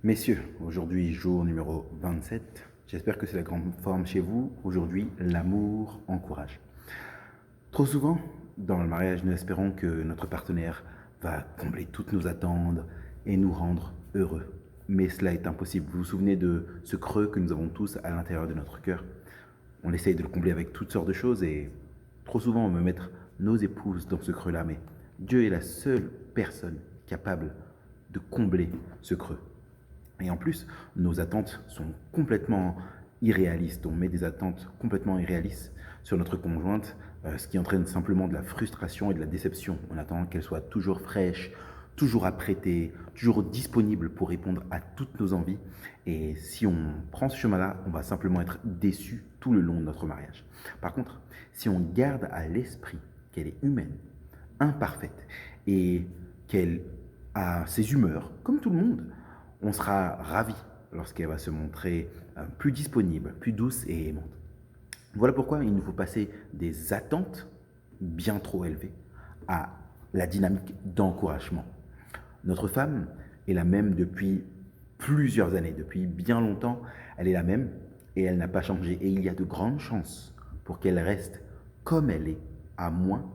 Messieurs, aujourd'hui jour numéro 27, j'espère que c'est la grande forme chez vous. Aujourd'hui, l'amour encourage. Trop souvent, dans le mariage, nous espérons que notre partenaire va combler toutes nos attentes et nous rendre heureux. Mais cela est impossible. Vous vous souvenez de ce creux que nous avons tous à l'intérieur de notre cœur. On essaye de le combler avec toutes sortes de choses et trop souvent on veut mettre nos épouses dans ce creux-là. Mais Dieu est la seule personne capable de combler ce creux. Et en plus, nos attentes sont complètement irréalistes. On met des attentes complètement irréalistes sur notre conjointe, ce qui entraîne simplement de la frustration et de la déception. On attend qu'elle soit toujours fraîche, toujours apprêtée, toujours disponible pour répondre à toutes nos envies. Et si on prend ce chemin-là, on va simplement être déçu tout le long de notre mariage. Par contre, si on garde à l'esprit qu'elle est humaine, imparfaite et qu'elle a ses humeurs, comme tout le monde, on sera ravi lorsqu'elle va se montrer plus disponible, plus douce et aimante. Voilà pourquoi il nous faut passer des attentes bien trop élevées à la dynamique d'encouragement. Notre femme est la même depuis plusieurs années, depuis bien longtemps, elle est la même et elle n'a pas changé. Et il y a de grandes chances pour qu'elle reste comme elle est, à moins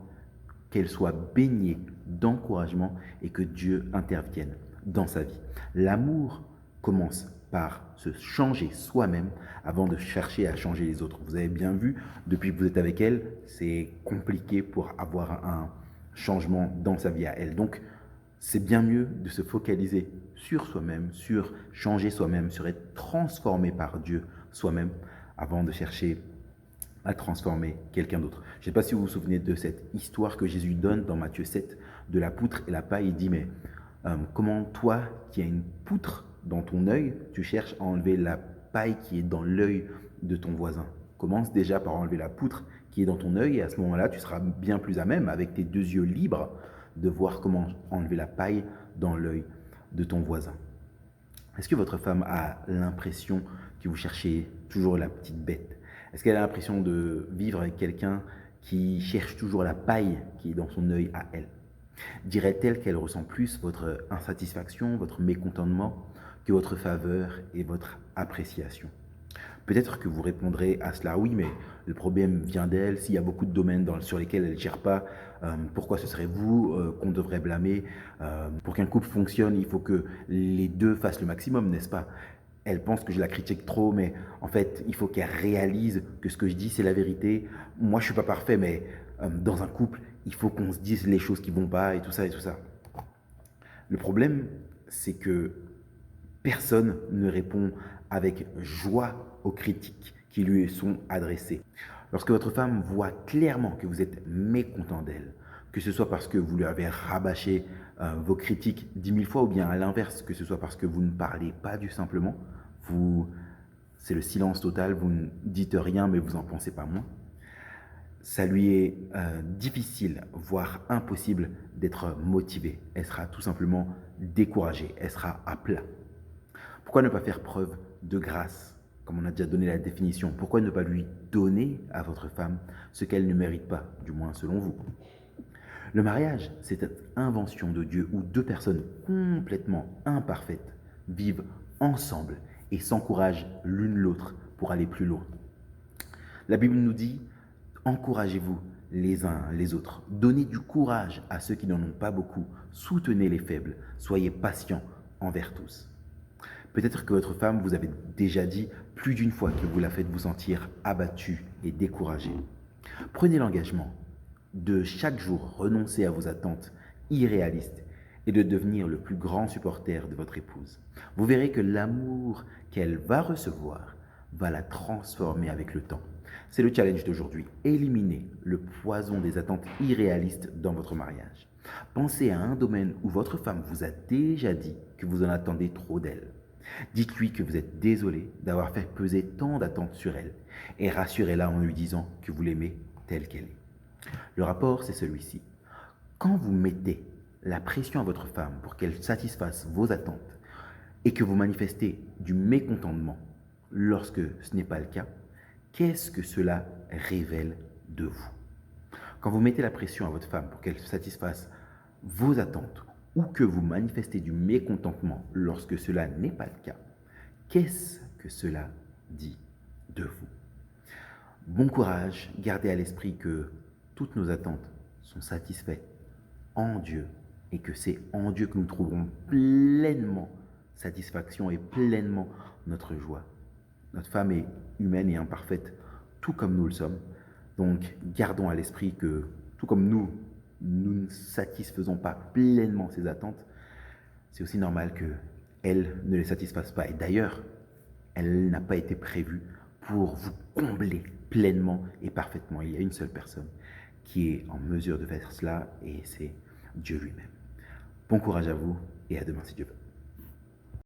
qu'elle soit baignée d'encouragement et que Dieu intervienne dans sa vie. L'amour commence par se changer soi-même avant de chercher à changer les autres. Vous avez bien vu, depuis que vous êtes avec elle, c'est compliqué pour avoir un changement dans sa vie à elle. Donc, c'est bien mieux de se focaliser sur soi-même, sur changer soi-même, sur être transformé par Dieu soi-même, avant de chercher à transformer quelqu'un d'autre. Je ne sais pas si vous vous souvenez de cette histoire que Jésus donne dans Matthieu 7, de la poutre et la paille. Il dit, mais comment toi, qui as une poutre dans ton œil, tu cherches à enlever la paille qui est dans l'œil de ton voisin? Commence déjà par enlever la poutre qui est dans ton œil et à ce moment-là, tu seras bien plus à même, avec tes deux yeux libres, de voir comment enlever la paille dans l'œil de ton voisin. Est-ce que votre femme a l'impression que vous cherchez toujours la petite bête? Est-ce qu'elle a l'impression de vivre avec quelqu'un qui cherche toujours la paille qui est dans son œil à elle? Dirait-elle qu'elle ressent plus votre insatisfaction, votre mécontentement, que votre faveur et votre appréciation? Peut-être que vous répondrez à cela, oui, mais le problème vient d'elle. S'il y a beaucoup de domaines sur lesquels elle ne gère pas, pourquoi ce serait vous qu'on devrait blâmer? Pour qu'un couple fonctionne, il faut que les deux fassent le maximum, n'est-ce pas? Elle pense que je la critique trop, mais en fait, il faut qu'elle réalise que ce que je dis, c'est la vérité. Moi, je suis pas parfait, mais dans un couple, il faut qu'on se dise les choses qui vont pas et tout ça et tout ça. Le problème, c'est que personne ne répond avec joie aux critiques qui lui sont adressées. Lorsque votre femme voit clairement que vous êtes mécontent d'elle, que ce soit parce que vous lui avez rabâché vos critiques 10 000 fois ou bien à l'inverse, que ce soit parce que vous ne parlez pas du simplement, c'est le silence total, vous ne dites rien mais vous n'en pensez pas moins, ça lui est difficile, voire impossible d'être motivée. Elle sera tout simplement découragée, elle sera à plat. Pourquoi ne pas faire preuve de grâce, comme on a déjà donné la définition? Pourquoi ne pas lui donner à votre femme ce qu'elle ne mérite pas, du moins selon vous? Le mariage, c'est cette invention de Dieu où deux personnes complètement imparfaites vivent ensemble et s'encouragent l'une l'autre pour aller plus loin. La Bible nous dit, encouragez-vous les uns les autres, donnez du courage à ceux qui n'en ont pas beaucoup, soutenez les faibles, soyez patients envers tous. Peut-être que votre femme vous avait déjà dit plus d'une fois que vous la faites vous sentir abattu et découragé. Prenez l'engagement de chaque jour renoncer à vos attentes irréalistes et de devenir le plus grand supporter de votre épouse. Vous verrez que l'amour qu'elle va recevoir va la transformer avec le temps. C'est le challenge d'aujourd'hui. Éliminez le poison des attentes irréalistes dans votre mariage. Pensez à un domaine où votre femme vous a déjà dit que vous en attendez trop d'elle. Dites-lui que vous êtes désolé d'avoir fait peser tant d'attentes sur elle et rassurez-la en lui disant que vous l'aimez telle qu'elle est. Le rapport, c'est celui-ci. Quand vous mettez la pression à votre femme pour qu'elle satisfasse vos attentes et que vous manifestez du mécontentement lorsque ce n'est pas le cas, qu'est-ce que cela révèle de vous? Quand vous mettez la pression à votre femme pour qu'elle satisfasse vos attentes ou que vous manifestez du mécontentement lorsque cela n'est pas le cas, qu'est-ce que cela dit de vous? Bon courage, gardez à l'esprit que toutes nos attentes sont satisfaites en Dieu et que c'est en Dieu que nous trouverons pleinement satisfaction et pleinement notre joie. Notre femme est humaine et imparfaite, tout comme nous le sommes. Donc, gardons à l'esprit que, tout comme nous ne satisfaisons pas pleinement ses attentes, c'est aussi normal qu'elle ne les satisfasse pas. Et d'ailleurs, elle n'a pas été prévue pour vous combler pleinement et parfaitement. Il y a une seule personne qui est en mesure de faire cela et c'est Dieu lui-même. Bon courage à vous et à demain si Dieu veut.